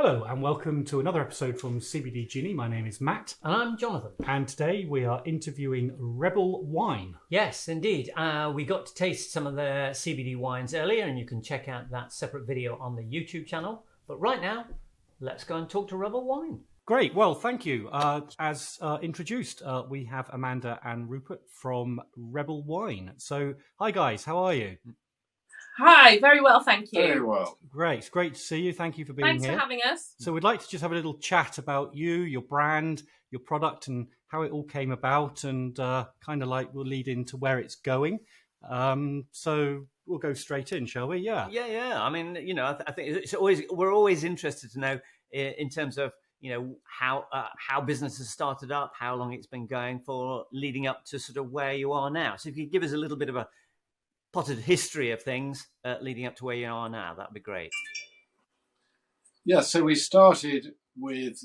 Hello and welcome to another episode from CBD Genie. My name is Matt. And I'm Jonathan. And today we are interviewing Rebel Wine. Yes, indeed. We got to taste some of their CBD wines earlier, and you can check out that separate video on the YouTube channel. But right now, let's go and talk to Rebel Wine. Great. Well, thank you. As introduced, we have Amanda and Rupert from Rebel Wine. So, hi guys, how are you? Hi, very well, thank you. Very well. Great. It's great to see you. Thank you for being here. Thanks for having us. So we'd like to just have a little chat about you, your brand, your product, and how it all came about, and kind of like we'll lead into where it's going. So we'll go straight in, shall we? Yeah. Yeah. I mean, I think we're always interested to know in terms of how business has started up, how long it's been going for, leading up to sort of where you are now. So if you could give us a little bit of a potted history of things leading up to where you are now, that'd be great. Yeah, so we started with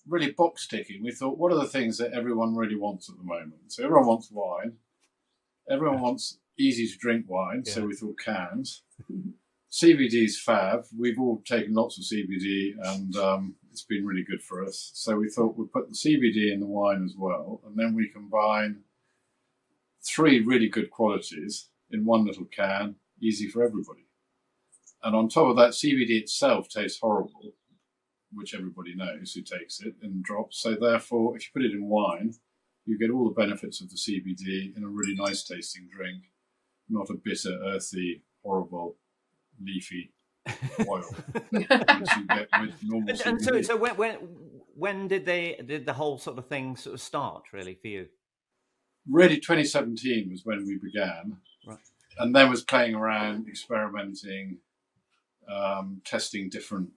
really box ticking. We thought, what are the things that everyone really wants at the moment? So everyone wants wine. Everyone wants easy to drink wine. Yeah. So we thought cans. CBD's fab. We've all taken lots of CBD and it's been really good for us. So we thought we'd put the CBD in the wine as well. And then we combine three really good qualities in one little can, easy for everybody. And on top of that, CBD itself tastes horrible, which everybody knows who takes it in drops. So therefore, if you put it in wine, you get all the benefits of the CBD in a really nice tasting drink, not a bitter, earthy, horrible, leafy oil, which you get with normal CBD. And so when did the whole sort of thing sort of start, really, for you? Really, 2017 was when we began. Right. And then was playing around, experimenting, testing different.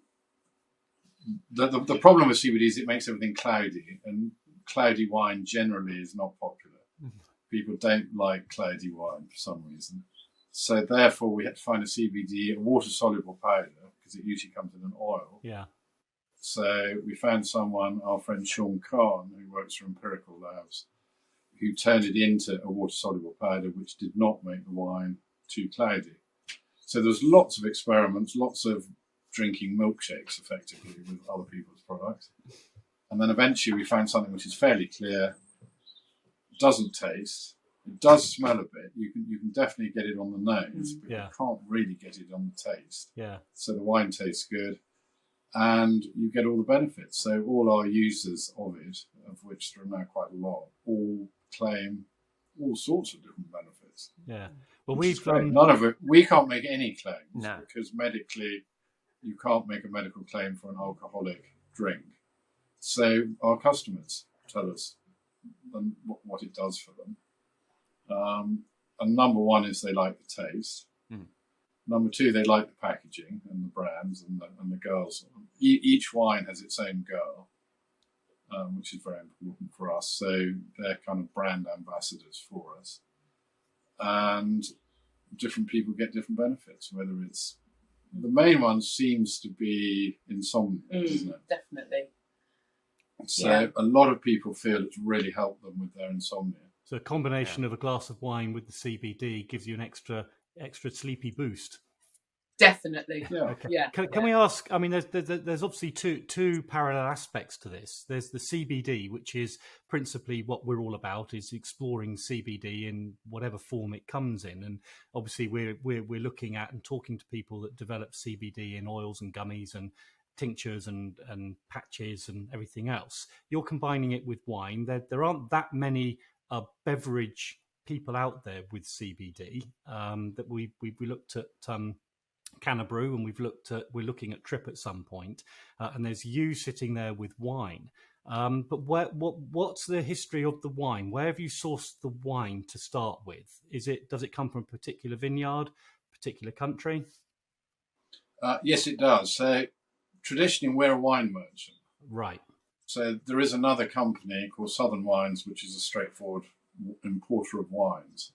The problem with CBD is it makes everything cloudy, and cloudy wine generally is not popular. Mm-hmm. People don't like cloudy wine for some reason. So therefore, we had to find a water-soluble powder, because it usually comes in an oil. Yeah. So we found someone, our friend Sean Kahn, who works for Empirical Labs, who turned it into a water-soluble powder, which did not make the wine too cloudy. So there's lots of experiments, lots of drinking milkshakes, effectively, with other people's products. And then eventually we found something which is fairly clear, doesn't taste, it does smell a bit. You can definitely get it on the nose, but you can't really get it on the taste. Yeah. So the wine tastes good, and you get all the benefits. So all our users of it, of which there are now quite a lot, all claim all sorts of different benefits. Yeah. Well, we've none of it. We can't make any claims no. because medically, you can't make a medical claim for an alcoholic drink. So our customers tell us what it does for them. And number one is they like the taste. Mm. Number two, they like the packaging and the brands and the girls. Each wine has its own girl. Which is very important for us. So they're kind of brand ambassadors for us. And different people get different benefits, whether it's... The main one seems to be insomnia, isn't it? Definitely. So a lot of people feel it's really helped them with their insomnia. So a combination of a glass of wine with the CBD gives you an extra sleepy boost. Definitely. Yeah. Okay. Yeah. Can we ask? I mean, there's obviously two parallel aspects to this. There's the CBD, which is principally what we're all about, is exploring CBD in whatever form it comes in, and obviously we're looking at and talking to people that develop CBD in oils and gummies and tinctures and patches and everything else. You're combining it with wine. There aren't that many beverage people out there with CBD that we looked at. Canna Brew, and we're looking at Trip at some point, and there's you sitting there with wine. But what's the history of the wine? Where have you sourced the wine to start with? Does it come from a particular vineyard, particular country? Yes, it does. So traditionally, we're a wine merchant, right? So there is another company called Southern Wines, which is a straightforward importer of wines,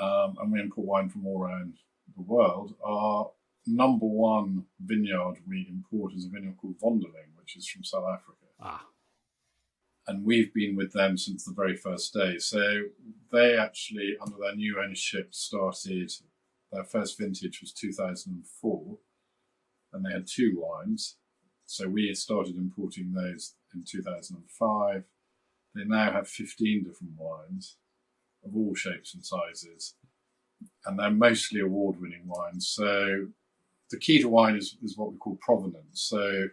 and we import wine from all around the world. Our number one vineyard we import is a vineyard called Vondeling, which is from South Africa. And we've been with them since the very first day. So they actually, under their new ownership, started, their first vintage was 2004, and they had two wines. So we started importing those in 2005. They now have 15 different wines of all shapes and sizes, and they're mostly award-winning wines. So the key to wine is what we call provenance. So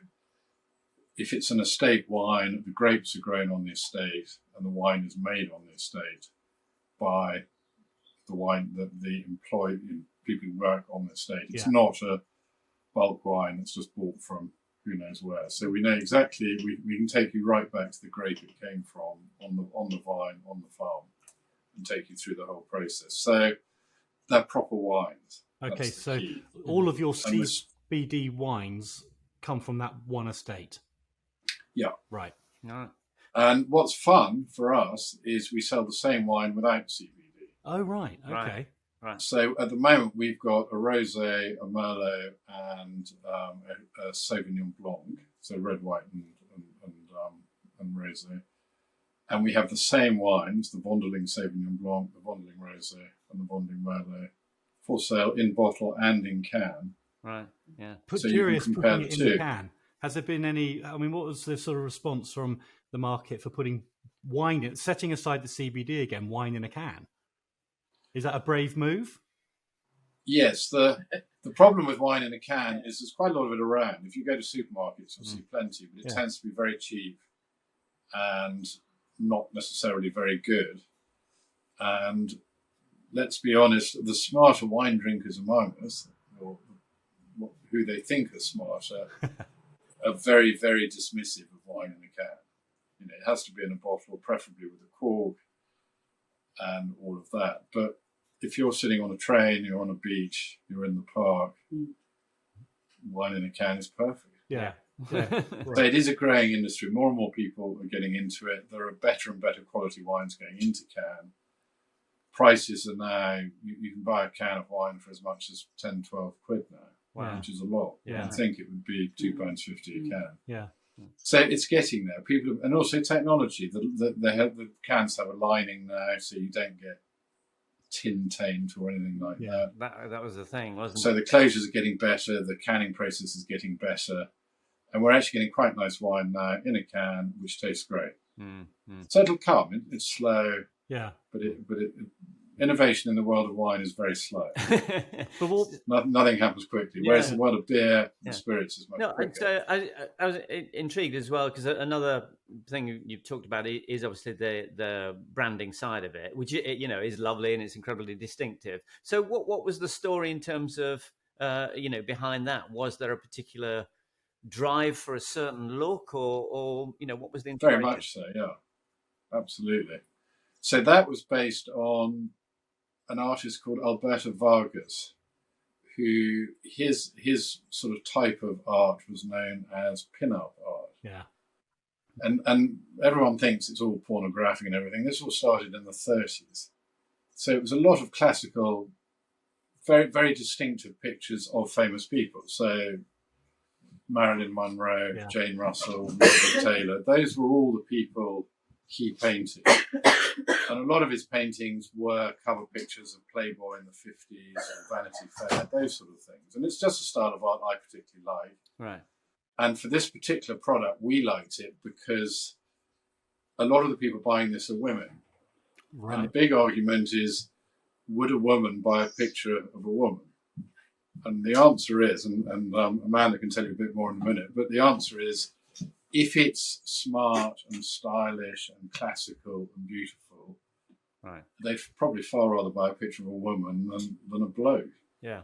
if it's an estate wine, the grapes are grown on the estate and the wine is made on the estate by the employed people who work on the estate. It's not a bulk wine that's just bought from who knows where. So we know exactly, we can take you right back to the grape it came from on the vine, on the farm, and take you through the whole process. So they're proper wines. Okay, so all of your CBD wines come from that one estate? Yeah. Right. No. And what's fun for us is we sell the same wine without CBD. Oh, right. Okay. Right. So at the moment, we've got a Rosé, a Merlot, and a Sauvignon Blanc, so red, white, and Rosé. And we have the same wines, the Vondeling Sauvignon Blanc, the Vondeling Rosé, and the Vondeling Merlot, for sale in bottle and in can. Right, yeah. So Curious, you can compare putting the it in two. a can. Has there been any, I mean, what was the sort of response from the market for putting wine in, setting aside the CBD again, wine in a can? Is that a brave move? Yes, the problem with wine in a can is there's quite a lot of it around. If you go to supermarkets, you'll see plenty, but it tends to be very cheap and not necessarily very good. And let's be honest, the smarter wine drinkers among us, or who they think are smarter, are very, very dismissive of wine in a can. You know, it has to be in a bottle, preferably with a cork and all of that. But if you're sitting on a train, you're on a beach, you're in the park, wine in a can is perfect. Yeah. Right. So it is a growing industry. More and more people are getting into it. There are better and better quality wines going into can. Prices are now, you can buy a can of wine for as much as 10, 12 quid now, which is a lot. Yeah. I think it would be £2.50 a can. Yeah. So it's getting there. People, and also technology. The cans have a lining now, so you don't get tin taint or anything like that. That was the thing, wasn't it? So the closures are getting better. The canning process is getting better, and we're actually getting quite nice wine now in a can, which tastes great. So it'll come. It's slow. Yeah. But innovation in the world of wine is very slow. But Nothing happens quickly. Whereas in the world of beer and spirits is much quicker. So I was intrigued as well, because another thing you've talked about is obviously the branding side of it, which is lovely and it's incredibly distinctive. So what was the story in terms of behind that? Was there a particular drive for a certain look, or what was the inspiration? Very much so, yeah, absolutely. So that was based on an artist called Alberto Vargas, who his sort of type of art was known as pin-up art. Yeah. And everyone thinks it's all pornographic and everything. This all started in the 30s. So it was a lot of classical, very, very distinctive pictures of famous people. So Marilyn Monroe, Jane Russell, Margaret Taylor, those were all the people he painted. And a lot of his paintings were cover pictures of Playboy in the 50s or Vanity Fair, those sort of things. And it's just a style of art I particularly like. Right. And for this particular product, we liked it because a lot of the people buying this are women. Right. And the big argument is, would a woman buy a picture of a woman? And the answer is, and Amanda can tell you a bit more in a minute, but the answer is, if it's smart and stylish and classical and beautiful, right, they'd probably far rather buy a picture of a woman than a bloke. Yeah.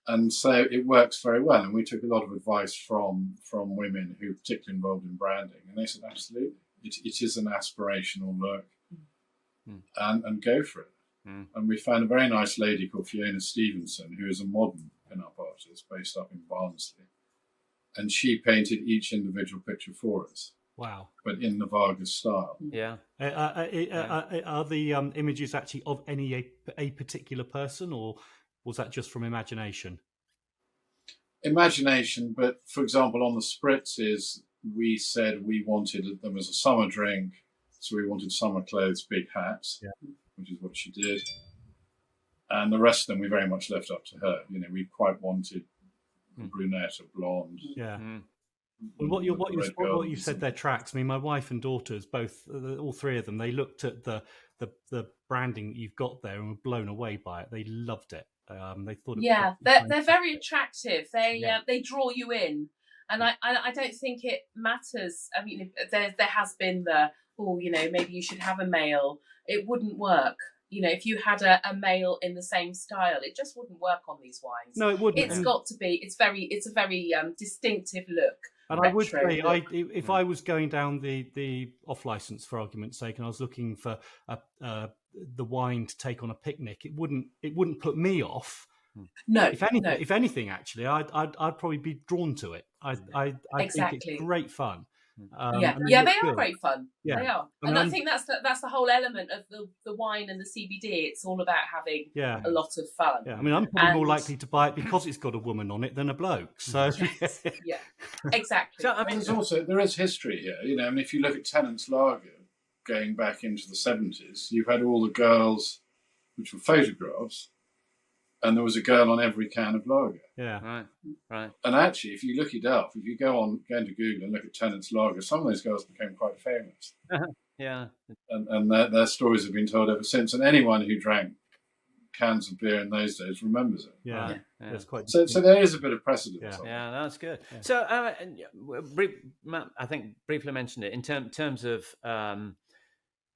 And so it works very well. And we took a lot of advice from women who are particularly involved in branding. And they said, absolutely, it is an aspirational look and go for it. And we found a very nice lady called Fiona Stevenson, who is a modern pin-up artist based up in Barnsley. And she painted each individual picture for us. Wow. But in the Vargas style. Yeah. Are the images actually of a particular person, or was that just from imagination? Imagination, but for example, on the Spritzes, we said we wanted them as a summer drink. So we wanted summer clothes, big hats, which is what she did. And the rest of them we very much left up to her. We quite wanted a brunette, a blonde, Well, with the red what gardens you and said there tracks. I mean, my wife and daughters, both, all three of them, they looked at the branding that you've got there and were blown away by it. They loved it. They thought it Yeah, was they're very attractive. They draw you in, and I don't think it matters. I mean, there has been maybe you should have a male. It wouldn't work. If you had a male in the same style, it just wouldn't work on these wines. No, it wouldn't. It's got to be. It's a very distinctive look. And I would say, if I was going down the off license, for argument's sake, and I was looking for the wine to take on a picnic, it wouldn't put me off. No, if anything, actually, I'd probably be drawn to it. I exactly. think it's great fun. They are great fun. Yeah. They are, and I think that's the whole element of the wine and the CBD. It's all about having a lot of fun. Yeah, I mean, I'm probably more likely to buy it because it's got a woman on it than a bloke. So yes. Yeah, exactly. So I mean, there is history here. I mean, if you look at Tennant's Lager going back into the 70s, you've had all the girls, which were photographs, and there was a girl on every can of lager. Yeah, right. And actually, if you look it up, if you go into Google and look at Tennant's Lager, some of those girls became quite famous. Yeah. And their stories have been told ever since. And anyone who drank cans of beer in those days remembers it. Yeah. That's quite. So there is a bit of precedence. Yeah, that's good. Yeah. So Matt, I think briefly mentioned it in terms of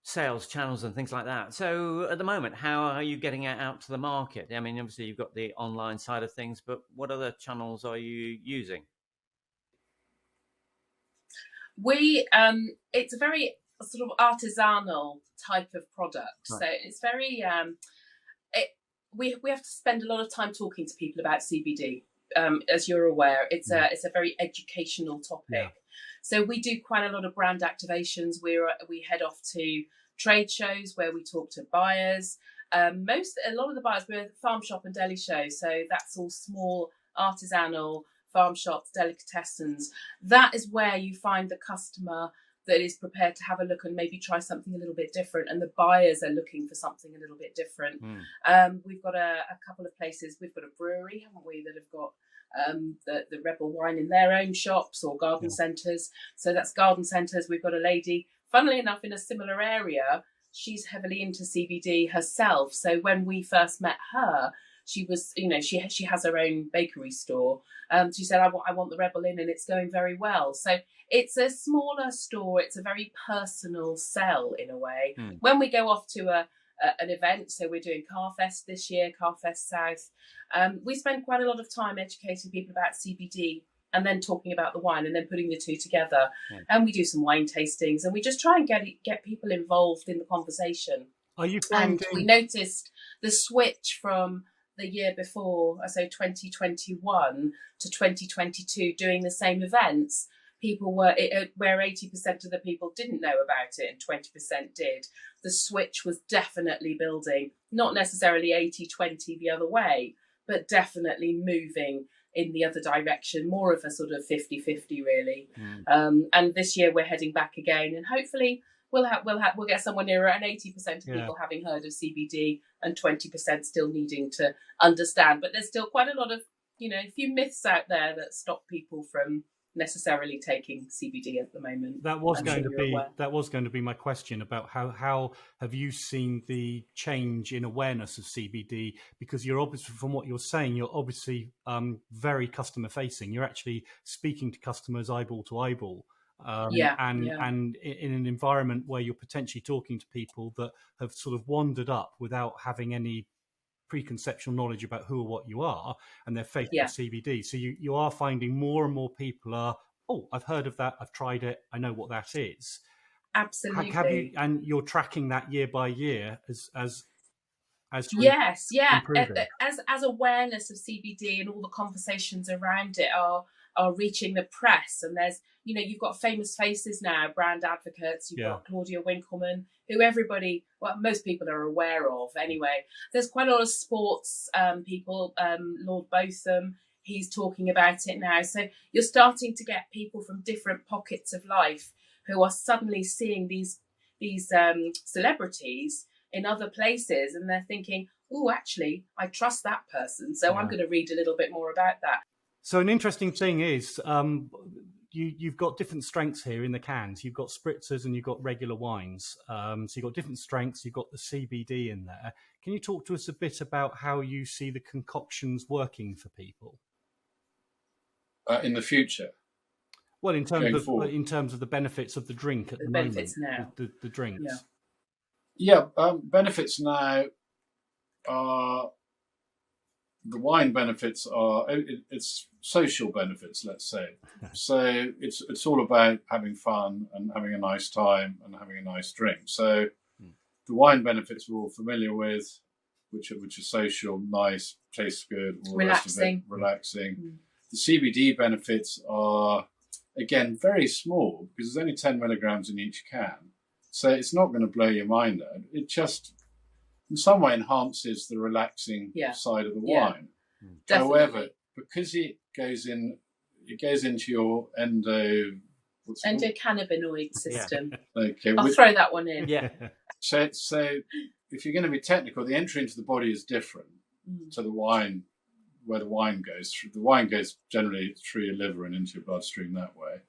sales channels and things like that. So at the moment, how are you getting it out to the market? I mean, obviously you've got the online side of things, but what other channels are you using? It's a very sort of artisanal type of product. Right. So it's very we have to spend a lot of time talking to people about CBD. As you're aware, it's a very educational topic. Yeah. So we do quite a lot of brand activations. We head off to trade shows where we talk to buyers. A lot of the buyers, we're farm shop and deli shows, so that's all small artisanal farm shops, delicatessens. That is where you find the customer that is prepared to have a look and maybe try something a little bit different, and the buyers are looking for something a little bit different. We've got a couple of places. We've got a brewery, haven't we, that have got the Rebel wine in their own shops or garden centres. So that's garden centres. We've got a lady, funnily enough, in a similar area. She's heavily into CBD herself. So when we first met her, she was, she has her own bakery store. She said, I want the Rebel in, and it's going very well. So it's a smaller store. It's a very personal sell in a way. When we go off to an event, so we're doing Carfest this year, Carfest South, we spend quite a lot of time educating people about CBD and then talking about the wine and then putting the two together. And we do some wine tastings, and we just try and get people involved in the conversation. Are you finding... And we noticed the switch from the year before, so 2021 to 2022, doing the same events. People were where 80% of the people didn't know about it and 20% did. The switch was definitely building, not necessarily 80-20 the other way, but definitely moving in the other direction, more of a sort of 50-50 really. And this year we're heading back again, and hopefully we'll get somewhere nearer an 80% of people having heard of CBD and 20% still needing to understand. But there's still quite a lot of, a few myths out there that stop people from necessarily taking CBD at the moment. That was going to be my question about how have you seen the change in awareness of CBD, because you're obviously, from what you're saying, you're obviously very customer facing. You're actually speaking to customers eyeball to eyeball. And in an environment where you're potentially talking to people that have sort of wandered up without having any preconceptual knowledge about who or what you are, and they're faced with CBD. So you are finding more and more people are, I've heard of that, I've tried it, I know what that is. Absolutely. And you're tracking that year by year as yes, improving. As awareness of CBD and all the conversations around it are reaching the press, and there's you've got famous faces now, brand advocates. You've got Claudia Winkleman, who most people are aware of anyway. There's quite a lot of sports people. Lord Botham, he's talking about it now. So you're starting to get people from different pockets of life who are suddenly seeing these celebrities in other places, and they're thinking, actually, I trust that person, so I'm going to read a little bit more about that. So an interesting thing is, you've got different strengths here in the cans. You've got spritzers and you've got regular wines. So you've got different strengths. You've got the CBD in there. Can you talk to us a bit about how you see the concoctions working for people in the future? Well, in terms of the benefits of the drink at the moment, now. The drinks. Yeah, benefits now are, the wine benefits are, it's social benefits, let's say. So it's all about having fun and having a nice time and having a nice drink. So the wine benefits we're all familiar with, which are social, nice, tastes good, all the rest of it, relaxing. The CBD benefits are, again, very small because there's only 10 milligrams in each can. So it's not going to blow your mind out. It just, in some way, enhances the relaxing side of the wine. Definitely. However, because it goes into your endocannabinoid system. Okay, I'll throw that one in. Yeah. So if you're going to be technical, the entry into the body is different to the wine, where the wine goes through. The wine goes generally through your liver and into your bloodstream that way.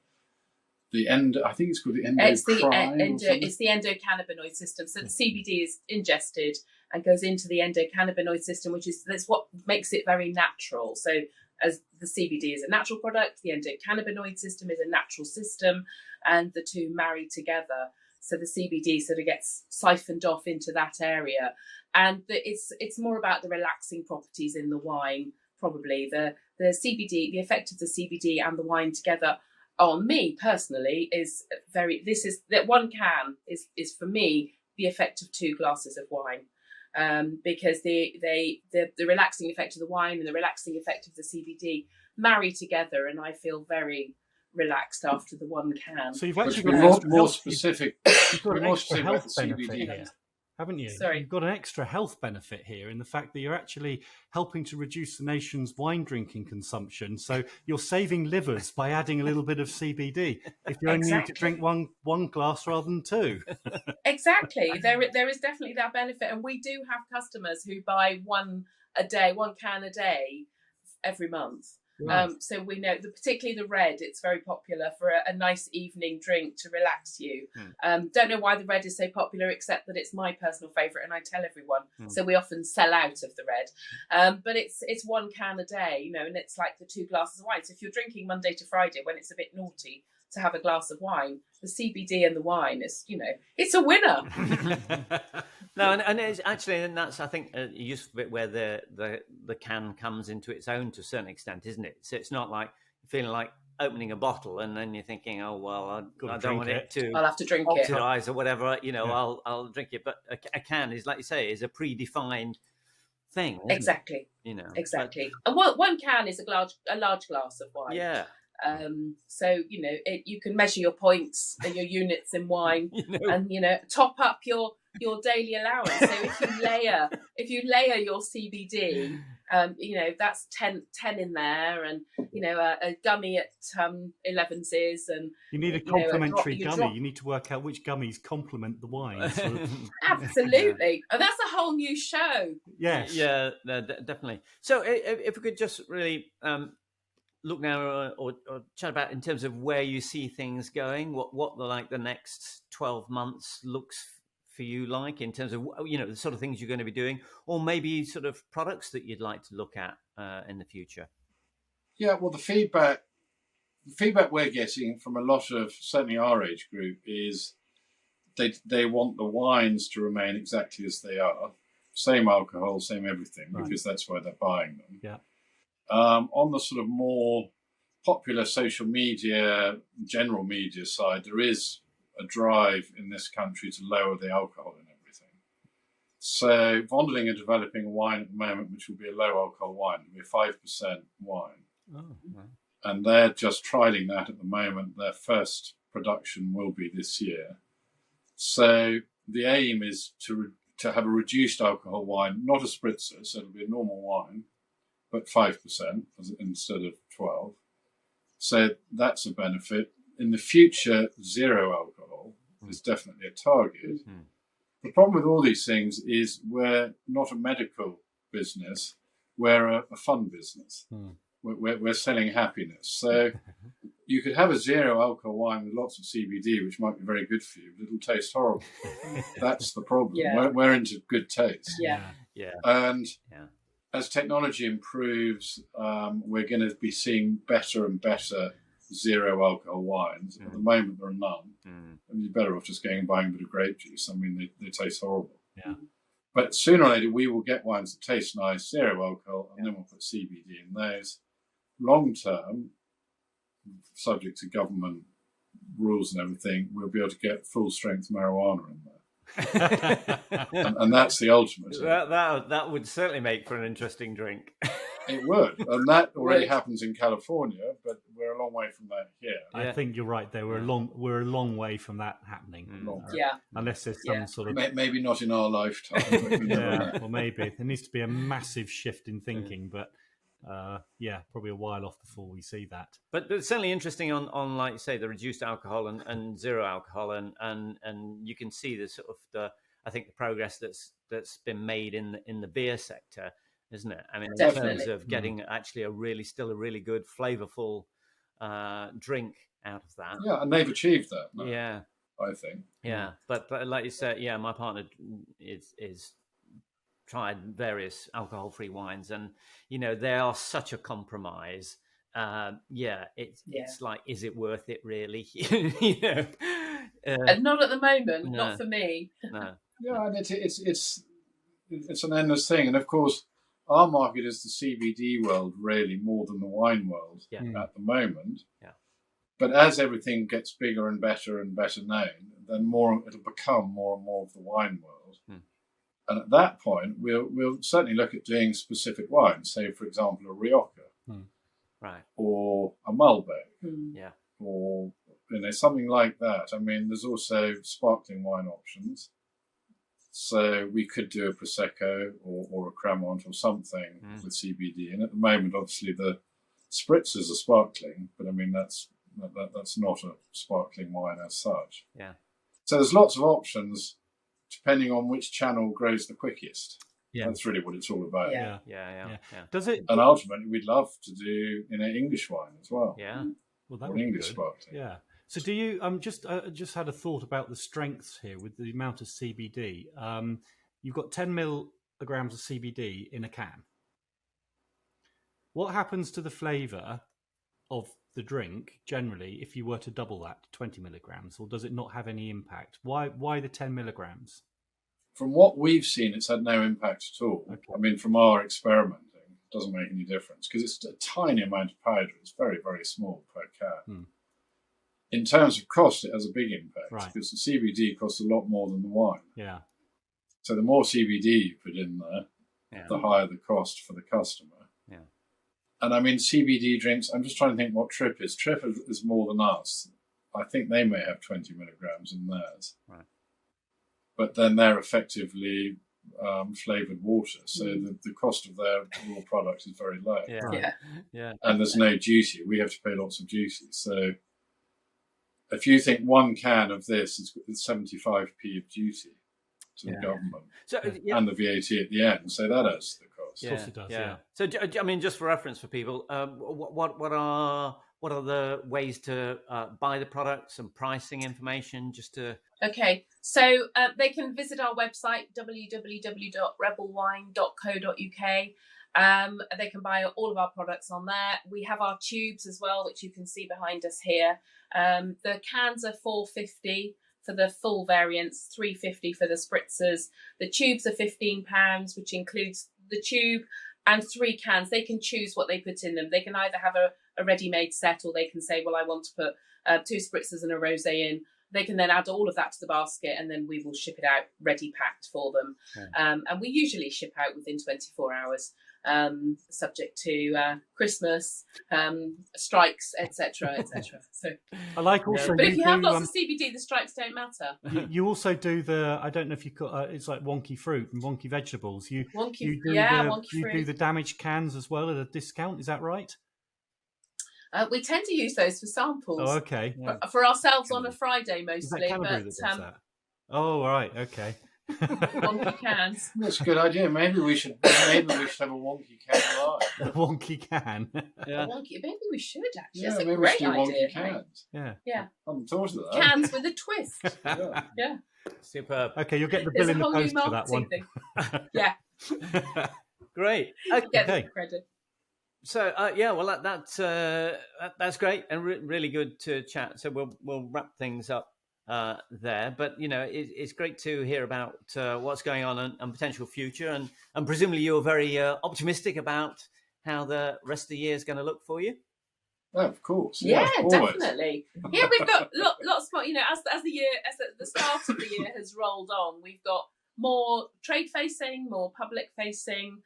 I think it's called the endocrine. It's the endocannabinoid system. So the CBD is ingested and goes into the endocannabinoid system, that's what makes it very natural. So as the CBD is a natural product, the endocannabinoid system is a natural system, and the two marry together. So the CBD sort of gets siphoned off into that area, and it's more about the relaxing properties in the wine. Probably the CBD, the effect of the CBD and the wine together on me personally is that one can is for me the effect of 2 glasses of wine, because the relaxing effect of the wine and the relaxing effect of the CBD marry together, and I feel very relaxed after the one can. So you've actually got more specific. You've got an extra health benefit here, haven't you? Sorry. You've got an extra health benefit here in the fact that you're actually helping to reduce the nation's wine drinking consumption. So you're saving livers by adding a little bit of CBD if you only need to drink one glass rather than 2. Exactly. There is definitely that benefit. And we do have customers who buy one can a day every month. Right. So we know, particularly the red, it's very popular for a nice evening drink to relax you. Don't know why the red is so popular, except that it's my personal favourite and I tell everyone. So we often sell out of the red. But it's one can a day, and it's like the 2 glasses of wine. So if you're drinking Monday to Friday when it's a bit naughty to have a glass of wine, the CBD and the wine is, it's a winner. No, and it's actually, and that's, I think, a useful bit where the can comes into its own to a certain extent, isn't it? So it's not like feeling like opening a bottle and then you're thinking, oh well, I don't want it to. I'll have to drink oxidize or whatever. I'll drink it. But a can is, like you say, is a predefined thing. Exactly. It? Exactly. And one can is a large glass of wine. Yeah. So you can measure your points and your units in wine, and top up your daily allowance. So if you layer your CBD, that's 10 in there, and a gummy at 11s, and you need a complementary gummy. You need to work out which gummies complement the wine. So. Absolutely, and that's a whole new show. Yes, yeah, definitely. So if we could just really look now or chat about in terms of where you see things going, what the next 12 months looks for you like in terms of the sort of things you're going to be doing, or maybe sort of products that you'd like to look at in the future. Yeah, well, the feedback we're getting from a lot of, certainly our age group, is they want the wines to remain exactly as they are, same alcohol, same everything, because that's why they're buying them. Yeah. On the sort of more popular social media, general media side, there is a drive in this country to lower the alcohol in everything. So Vondeling are developing a wine at the moment, which will be a low alcohol wine. It'll be a 5% wine. Oh, wow. And they're just trialing that at the moment. Their first production will be this year. So the aim is to have a reduced alcohol wine, not a spritzer, so it'll be a normal wine, but 5% instead of 12. So that's a benefit. In the future, 0 alcohol is definitely a target. Mm-hmm. The problem with all these things is we're not a medical business, we're a fun business. Mm. We're selling happiness. So, you could have a zero alcohol wine with lots of CBD, which might be very good for you, but it'll taste horrible. That's the problem. Yeah. We're into good taste. Yeah. And Yeah. as technology improves, we're going to be seeing better and better zero alcohol wines. At the moment, there are none. And you're better off just going and buying a bit of grape juice. I mean, they taste horrible. Yeah. But sooner or later, we will get wines that taste nice, zero alcohol, and then we'll put CBD in those. Long term, subject to government rules and everything, we'll be able to get full strength marijuana in there. and that's the ultimate. That would certainly make for an interesting drink. It would, and that already happens in California, but we're a long way from that here. I think you're right there. We're a long way from that happening. Unless there's some sort of maybe not in our lifetime. But or maybe there needs to be a massive shift in thinking, but probably a while off before we see that. But it's certainly interesting on like you say, the reduced alcohol and zero alcohol, and you can see the sort of the progress that's been made in the beer sector, isn't it? I mean, in terms of getting actually a really good flavorful drink out of that. Yeah, and they've achieved that now, yeah, I think. Yeah, but like you said, my partner is tried various alcohol-free wines, and they are such a compromise. It's like, is it worth it really? And not at the moment, not for me. No. Yeah, and it's an endless thing, and of course, our market is the CBD world really more than the wine world at the moment. Yeah. But as everything gets bigger and better known, then it'll become more and more of the wine world. And at that point, we'll certainly look at doing specific wines, say, for example, a Rioja, right, or a Malbec, or something like that. I mean, there's also sparkling wine options, so we could do a Prosecco or a Cremant or something with CBD. And at the moment, obviously, the Spritz is a sparkling, but I mean that's not a sparkling wine as such. Yeah. So there's lots of options, depending on which channel grows the quickest. Yeah. That's really what it's all about. Yeah. Does it? And ultimately, we'd love to do English wine as well. Yeah. Well, that or would be English good. sparkling. Yeah. So do you? Just had a thought about the strengths here with the amount of CBD. You've got 10 milligrams of CBD in a can. What happens to the flavour of the drink generally if you were to double that to 20 milligrams, or does it not have any impact? Why the 10 milligrams? From what we've seen, it's had no impact at all. Okay. I mean, from our experimenting, it doesn't make any difference because it's a tiny amount of powder. It's very, very small per can. In terms of cost, it has a big impact because the CBD costs a lot more than the wine. Yeah. So the more CBD you put in there, the higher the cost for the customer. Yeah. And I mean, CBD drinks, I'm just trying to think what Trip is. Trip is more than us. I think they may have 20 milligrams in theirs. Right. But then they're effectively flavoured water. So the cost of their raw product is very low. Yeah. And there's no duty. We have to pay lots of duty. So if you think one can of this is 75p of duty to the government, and the VAT at the end, so that adds to the cost. Of course it does, yeah. So, I mean, just for reference for people, what are the ways to buy the products and pricing information? Okay, so they can visit our website, www.rebelwine.co.uk. They can buy all of our products on there. We have our tubes as well, which you can see behind us here. The cans are $4.50 for the full variants, $3.50 for the spritzers. The tubes are £15, which includes the tube and 3 cans. They can choose what they put in them. They can either have a ready-made set, or they can say, well, I want to put 2 spritzers and a rosé in. They can then add all of that to the basket, and then we will ship it out ready packed for them. And we usually ship out within 24 hours, subject to Christmas, strikes, etc., etc. So I like also. But if you have lots of CBD, the strikes don't matter. You also do the. I don't know if you got. It's like wonky fruit and wonky vegetables. Wonky fruit. You do the damaged cans as well at a discount. Is that right? We tend to use those for samples. Oh, okay. For ourselves on a Friday mostly. Is that Canterbury that does that? Oh, right. Okay. Wonky cans. That's a good idea. Maybe we should have a wonky can live. A wonky can. Yeah. Wonky. Maybe we should actually. Yeah, That's a maybe we great should do idea. wonky cans. Yeah. Yeah. I hadn't thought of that. Cans with a twist. Yeah. Yeah. Superb. Okay, you'll get the There's bill a in the whole new post for that one. marketing thing. Yeah. Great. Get Okay. the credit. So well, that's great and really good to chat. So we'll wrap things up there. But it's great to hear about what's going on and potential future, and presumably you're very optimistic about how the rest of the year is going to look for you. Oh, of course. Yeah, always. definitely. Yeah, we've got lots more. As the start of the year has rolled on, we've got more trade facing, more public facing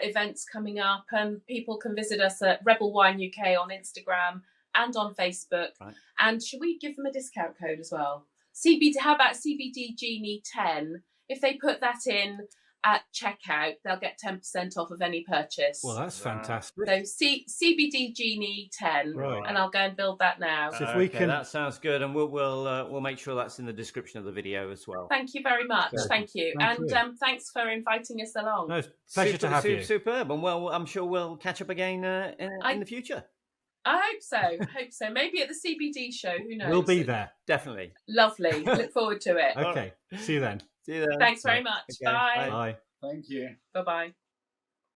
events coming up, and people can visit us at Rebel Wine UK on Instagram and on Facebook. Right. And should we give them a discount code as well? CBD. How about CBD Genie 10? If they put that in at checkout, they'll get 10% off of any purchase. Well, that's fantastic. So CBD Genie 10, right. And I'll go and build that now. So if we can, that sounds good, and we'll make sure that's in the description of the video as well. Thank you very much. Okay. Thank you, and thanks for inviting us along. No, pleasure to have you. Superb, and I'm sure we'll catch up again in the future. I hope so. Maybe at the CBD show. Who knows? We'll be there. Definitely. Lovely. Look forward to it. Okay. See you then. See you then. Thanks very much. Okay. Bye. Bye. Thank you. Bye-bye.